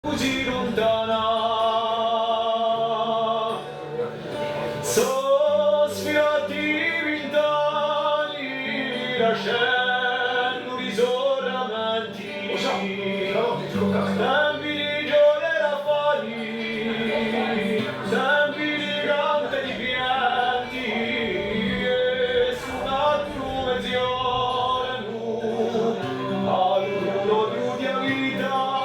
così lontana, sono sfiati vent'anni, lasciando risoramenti, tempi di gioia e raffani, tempi di cante e di pianti, e su una turmenzione al Ruloghju di Vita.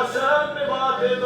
Sempre batte